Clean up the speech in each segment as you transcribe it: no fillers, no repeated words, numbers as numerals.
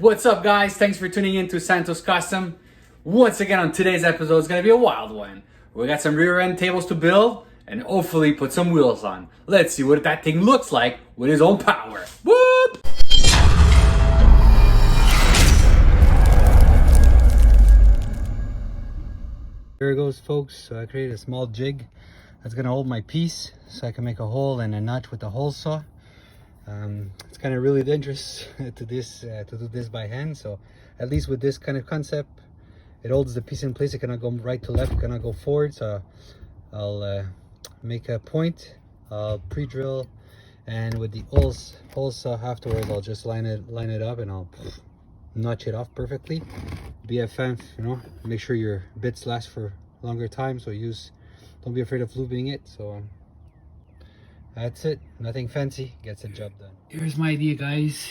What's up, guys? Thanks for tuning in to Santos Custom. Once again, on today's episode, it's gonna be a wild one. We got some rear end tables to build and hopefully put some wheels on. Let's see what that thing looks like with his own power. Whoop! Here it goes, folks. So I created a small jig that's gonna hold my piece so I can make a hole and a notch with the hole saw. It's kind of really dangerous to do this by hand, so at least with this kind of concept, it holds the piece in place. It cannot go right to left, it cannot go forward. So I'll make a point, I'll pre-drill, and with the hole saw afterwards, I'll just line it up and I'll notch it off perfectly. Be a fan, you know, make sure your bits last for longer time. So don't be afraid of looping it. So that's it, nothing fancy, gets the job done. Here's my idea, guys.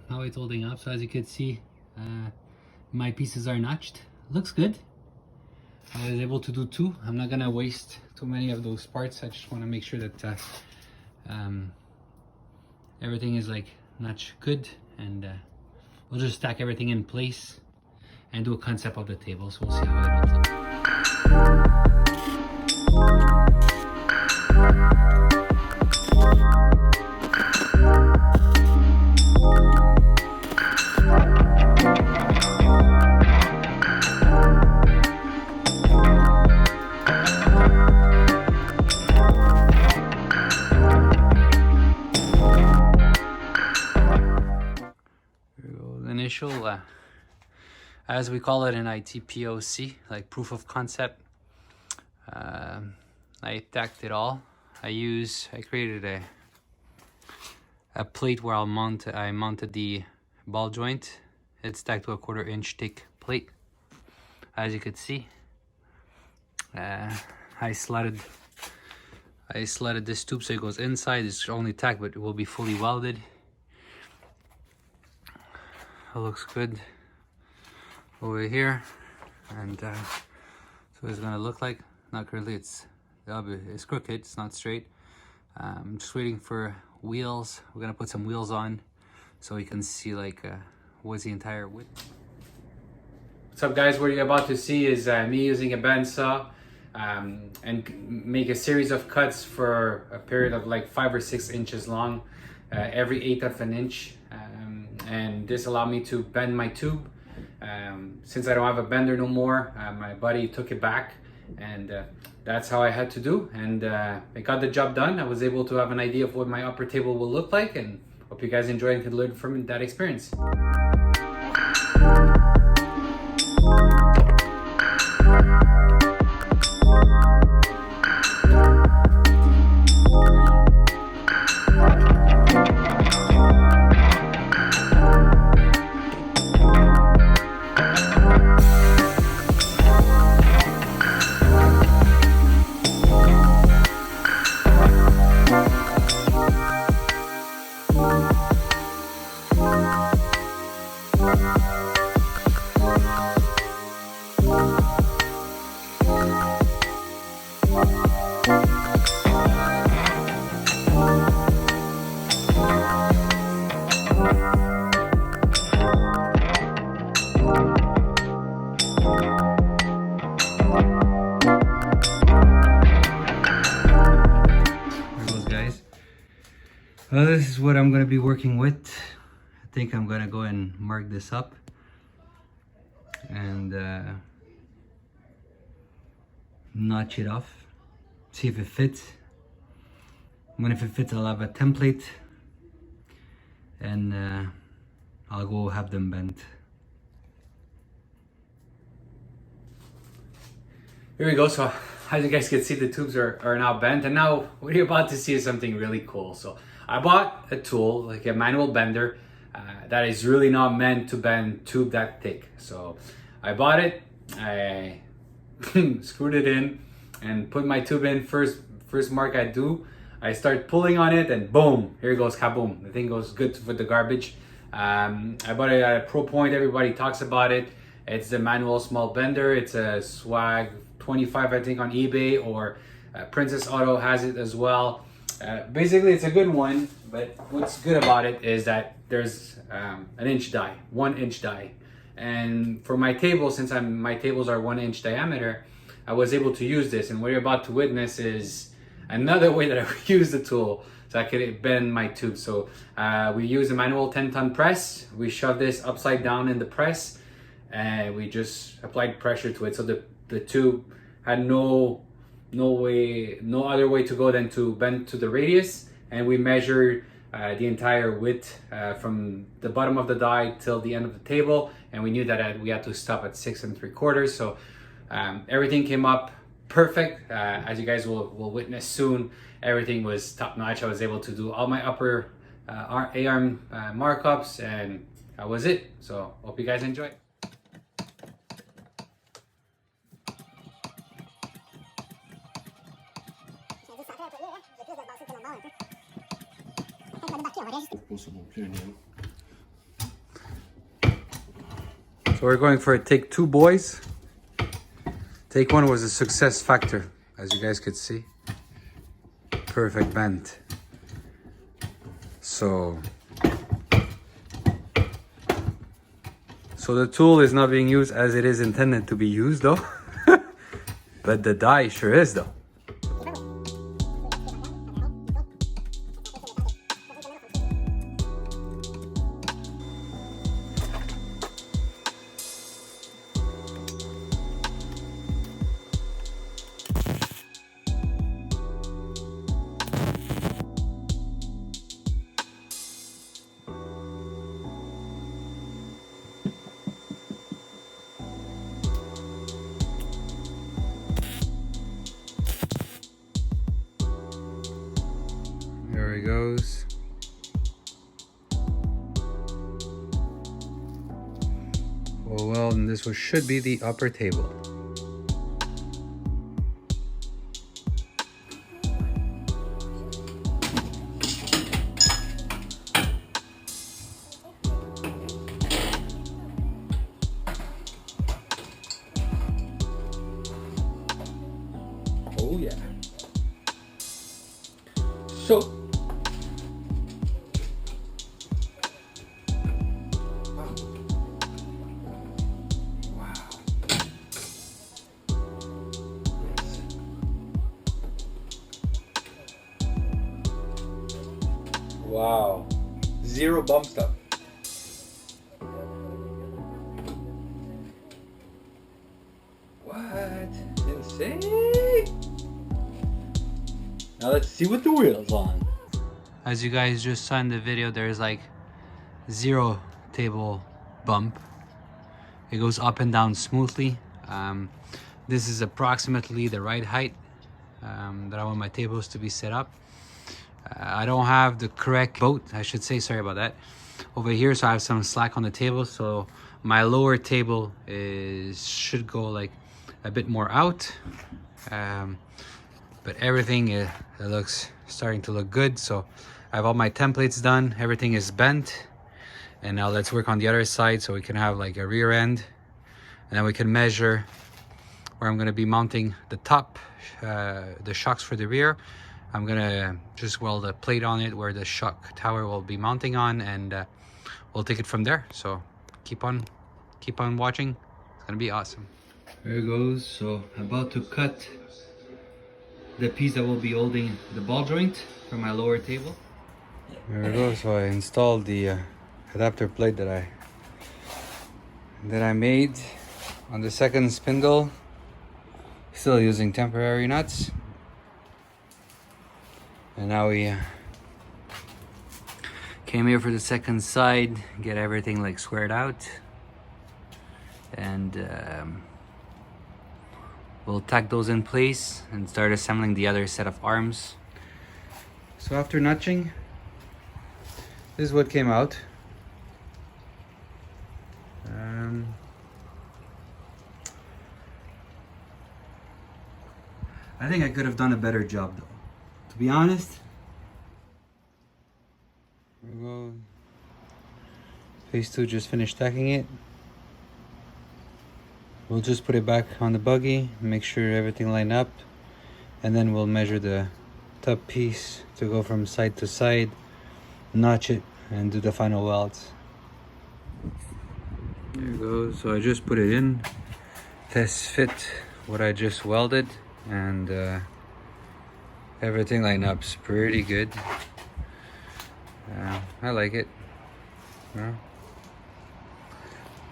How it's holding up. So as you can see, my pieces are notched. Looks good. I was able to do two. I'm not gonna waste too many of those parts. I just want to make sure that everything is like notched good, and we'll just stack everything in place and do a concept of the table. So we'll see how it holds up. Initial, as we call it in IT, POC, like proof of concept. I tacked it all. I created a plate where I mounted the ball joint. It's tacked to a 1/4 inch thick plate. As you could see, I slotted this tube so it goes inside. It's only tacked, but it will be fully welded. It looks good over here, and so it's gonna look like. Not currently, it's crooked, it's not straight. I'm just waiting for wheels. We're gonna put some wheels on so you can see like what's the entire width. What's up, guys? What you're about to see is me using a bandsaw and make a series of cuts for a period of like 5 or 6 inches long, every 1/8 of an inch. And this allowed me to bend my tube. Since I don't have a bender no more, my buddy took it back, and that's how I had to do. And it got the job done. I was able to have an idea of what my upper table will look like, and hope you guys enjoy and can learn from that experience. Well, this is what I'm going to be working with. I think I'm going to go and mark this up and notch it off, see if it fits. When if it fits, I'll have a template, and I'll go have them bent. Here we go. So as you guys can see, the tubes are now bent, and now what you're about to see is something really cool. So I bought a tool, like a manual bender, that is really not meant to bend tube that thick. So I bought it, I screwed it in and put my tube in. First mark I do, I start pulling on it, and boom, here it goes, kaboom. The thing goes good for the garbage. I bought it at a Pro Point. Everybody talks about it. It's the manual small bender. It's a Swag 25, I think, on eBay, or Princess Auto has it as well. Basically, it's a good one, but what's good about it is that there's an inch die, 1-inch die. And for my table, since my tables are 1-inch diameter, I was able to use this. And what you're about to witness is another way that I use the tool, so I could bend my tube. So we use a manual 10-ton press. We shove this upside down in the press, and we just applied pressure to it. So the tube had no other way to go than to bend to the radius, and we measured the entire width from the bottom of the die till the end of the table, and we knew that we had to stop at 6 3/4. So everything came up perfect. As you guys will witness soon, everything was top notch. I was able to do all my upper A-arm markups, and that was it. So hope you guys enjoy. So we're going for a take 2, boys. Take 1 was a success factor, as you guys could see. Perfect bend. So the tool is not being used as it is intended to be used, though. But the die sure is, though. There he goes. Oh well, and this should be the upper table. Oh yeah. So wow, 0 bump stop. What? Insane! Now let's see what the wheel's on. As you guys just saw in the video, there's like 0 table bump. It goes up and down smoothly. This is approximately the right height that I want my tables to be set up. I don't have the correct boat, I should say, sorry about that, over here, so I have some slack on the table, so my lower table should go like a bit more out, but everything it looks starting to look good. So I have all my templates done, everything is bent, and now let's work on the other side so we can have like a rear end, and then we can measure where I'm going to be mounting the top, the shocks for the rear. I'm gonna just weld a plate on it where the shock tower will be mounting on, and we'll take it from there. So keep on watching. It's gonna be awesome. There it goes. So I'm about to cut the piece that will be holding the ball joint for my lower table. There we go. So I installed the adapter plate that I made on the second spindle. Still using temporary nuts. And now we came here for the second side, get everything like squared out, and we'll tack those in place and start assembling the other set of arms. So after notching, this is what came out. I think I could have done a better job though. To be honest, here we go. Phase 2 just finished stacking it. We'll just put it back on the buggy, make sure everything lined up, and then we'll measure the top piece to go from side to side, notch it, and do the final welds. There it goes. So I just put it in, test fit what I just welded, and everything line up's pretty good. I like it.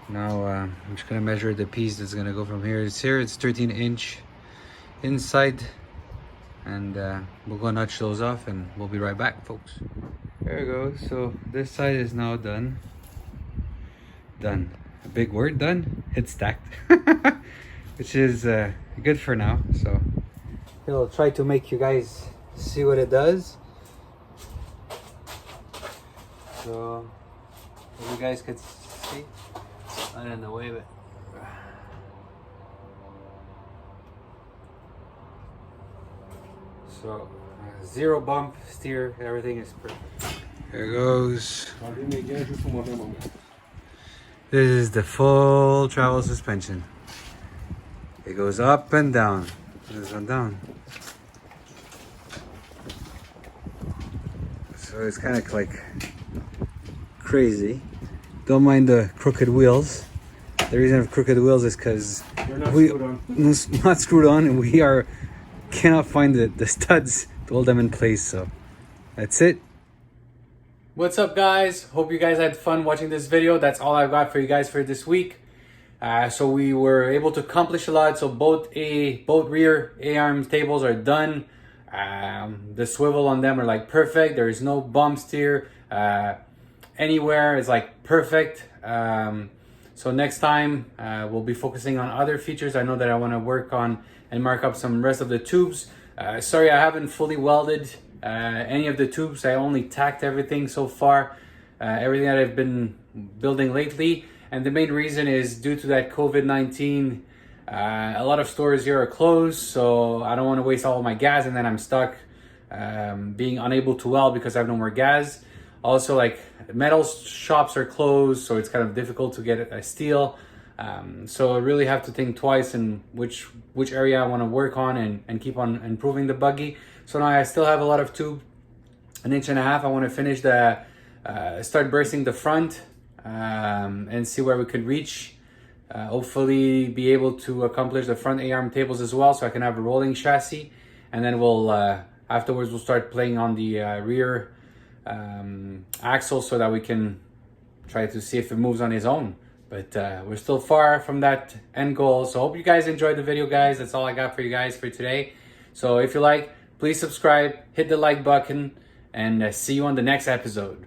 Now I'm just gonna measure the piece that's gonna go from here. It's 13-inch inside, and we'll go notch those off and we'll be right back, folks. There it goes. So this side is now done. Done. A big word, done. It's stacked. Which is good for now. So I'll try to make you guys see what it does. So you guys could see. Not in the way, but so 0 bump steer, everything is perfect. Here it goes. This is the full travel suspension. It goes up and down. This one down. So it's kind of like crazy. Don't mind the crooked wheels. The reason of crooked wheels is because we're not screwed on, and we cannot find the studs to hold them in place. So that's it. What's up, guys? Hope you guys had fun watching this video. That's all I've got for you guys for this week. So we were able to accomplish a lot. So both rear A-arm tables are done. The swivel on them are like perfect. There is no bumps here. Anywhere is like perfect. So next time we'll be focusing on other features. I know that I want to work on and mark up some rest of the tubes. Sorry, I haven't fully welded any of the tubes. I only tacked everything so far, everything that I've been building lately. And the main reason is due to that COVID-19. A lot of stores here are closed, so I don't want to waste all of my gas, and then I'm stuck being unable to weld because I have no more gas. Also, like, metal shops are closed, so it's kind of difficult to get a steel. So I really have to think twice in which area I want to work on and keep on improving the buggy. So now I still have a lot of tube, 1.5 inches. I want to finish start bracing the front and see where we could reach. Hopefully be able to accomplish the front A-arm tables as well, so I can have a rolling chassis. And then afterwards we'll start playing on the rear axle so that we can try to see if it moves on its own. But we're still far from that end goal. So hope you guys enjoyed the video, guys. That's all I got for you guys for today. So if you like, please subscribe, hit the like button, and see you on the next episode.